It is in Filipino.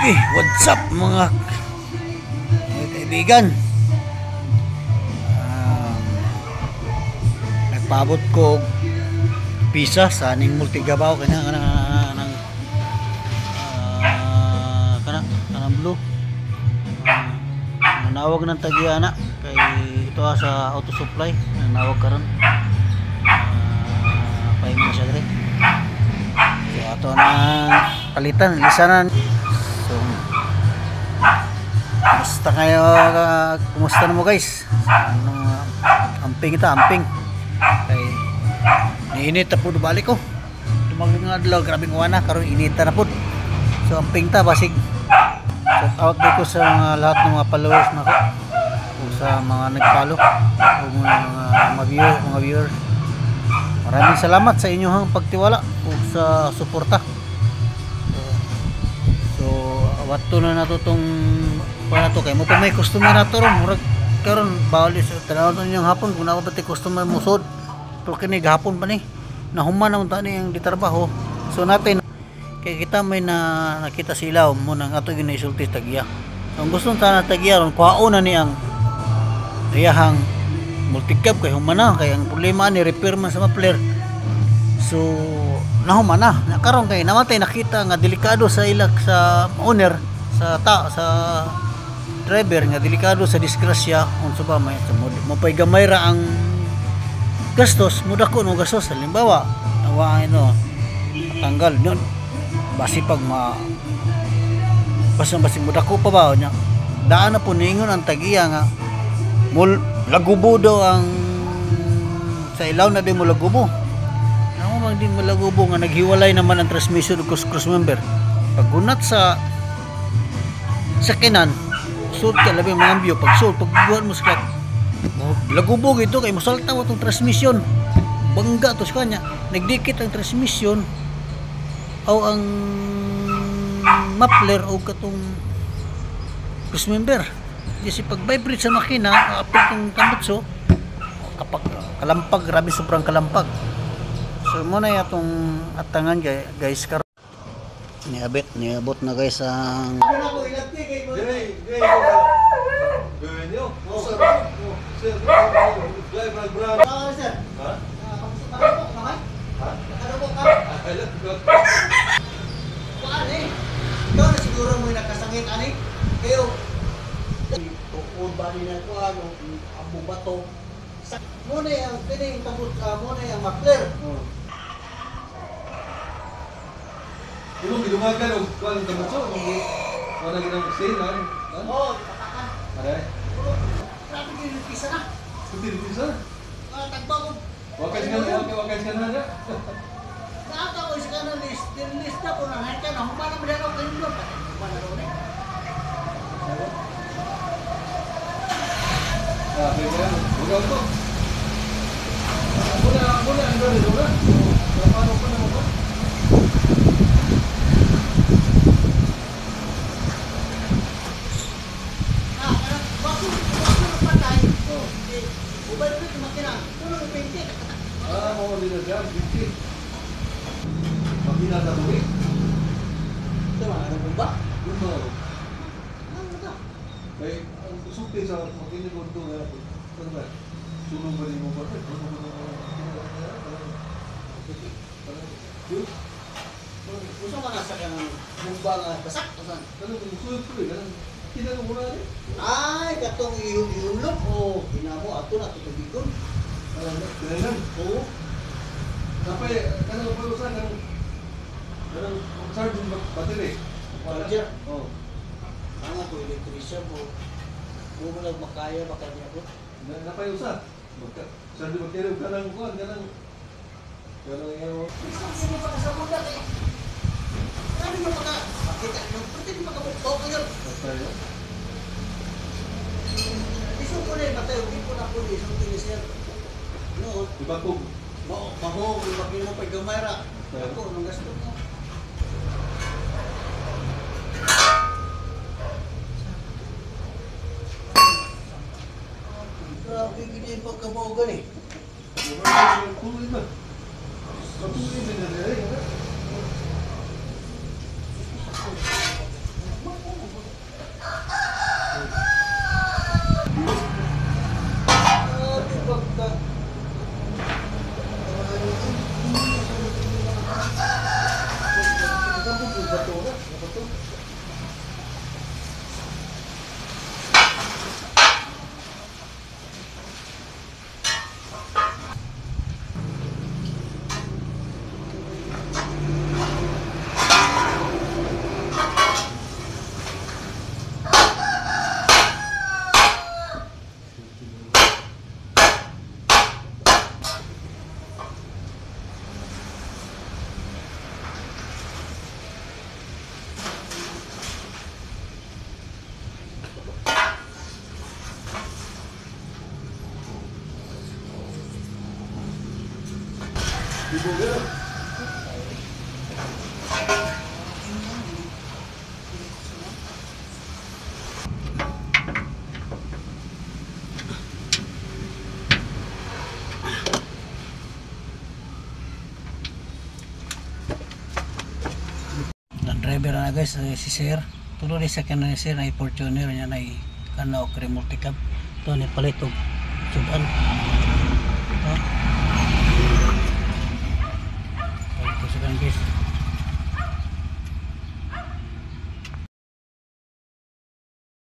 What's up mga kaibigan? Nagpaabot ko pizza sa aning Multigabaw kanang blue. Nanawag ng tagiana kay ito sa auto supply. Nanawag karon. Pahinga siya dire. So ato na palitan lisanan. So basta kayo, kumusta na mo guys? Amping ita, amping. Kay niinit na po balik ko. Tumaging nga adlaw, grabe ng wana karon inita na po. So amping ta basig. Shout out din ko sa lahat ng mga followers nako. O sa mga nag-follow o mga viewers. Maraming salamat sa inyong pagtiwala o sa suporta. So wato na nato tong para to kay mo pa may customer nato ron murag karon bawal sa tanaw ninyong hapon kung ako pati customer mo sud. Pero kini gahapon pa ni nahuman na unta ni ang ditrabaho. So natin kay kita may nakita sila mo nang ato ginaisulti tagya. So ang gusto ta na tagya ron kuhaon na ni ang riyahang multicab kay humana kay ang problema ni repair man sa muffler. So nahumana na karon kay namatay nakita nga delikado sa ilak sa owner sa driver nga delikado sa disgrasya unsa ba may mo pay gamay ra ang gastos mudako no gastos halimbawa awa tanggal yon basi pag basi mudako pa ba nya daan na po ningon ang tagiya nga lagubo daw ang sa ilaw na di mo lagubo ano man di mo lagubo nga naghiwalay naman ang transmission ug cross member paggunat sa sakinan sud ka labi mga ambyo pag buhat mo sa lagubog ito kay mosalta wa tong transmission bangga to sa kanya nagdikit ang transmission o ang muffler o katong cross member kasi pag vibrate sa makina apil tong tambutso kapag kalampag grabe sobrang kalampag so muna atong atangan guys karon niabot na guys ang ikaw na siguro mo nakasangit ani kayo tukod ba nila ko ano ang bubato muna yung pining tabot muna yung muffler Ilong gidumagan og kuan tabutso wala ginang sale man. Oo, patakan. Are. Grabe din pisa na. Kunti pisa. Tagbagod. Wakas ka na. Naata ko sa kanan list na po nang heka na humana mo dito kayo doon. Humana ron eh. Pero bugaw to. Muna ang dito na. Paano pa naman ba? Mau dinajam dikit. Makina ta buhi. Ito mga bomba. Bomba. Ano ito? Kay ang sukti sa makina ko to na po. Ano ba? Sulong ba ni mo ba? Gusto ka nasa ka ng bomba nga basak? Ano kung sulong ko eh? Kinano mo na rin? Ay, katong ihulog. O, hinamo ato na tutubigon. Kailan? Oo. Kapay, kanang palusan ng charge yung battery. Charger? Oo. Nga ko, elektrisya po. Bumulag makaya, baka niya po. Napay usa. Charge yung battery, kanang kuhan, kanang yung... Sige pa sa muna eh. Ano mo maka? Makita nyo, pwede di makabuktok ko yun. Tayo? Iso ko na yung matay, hindi ko na po isang tinisir. No, Ibakog. mahog, bakit mo pa gamay ra. Ako, nung gasto ko. Grabe, ganyan yung pagkabawagan eh. Tuloy ba? Patuloy ba na rin? Ano to? Ang driver na guys, si Sir. Tulo ni sa kanan ni Sir na Fortuner niya na kana o multicab. Ito ni palit og sudan.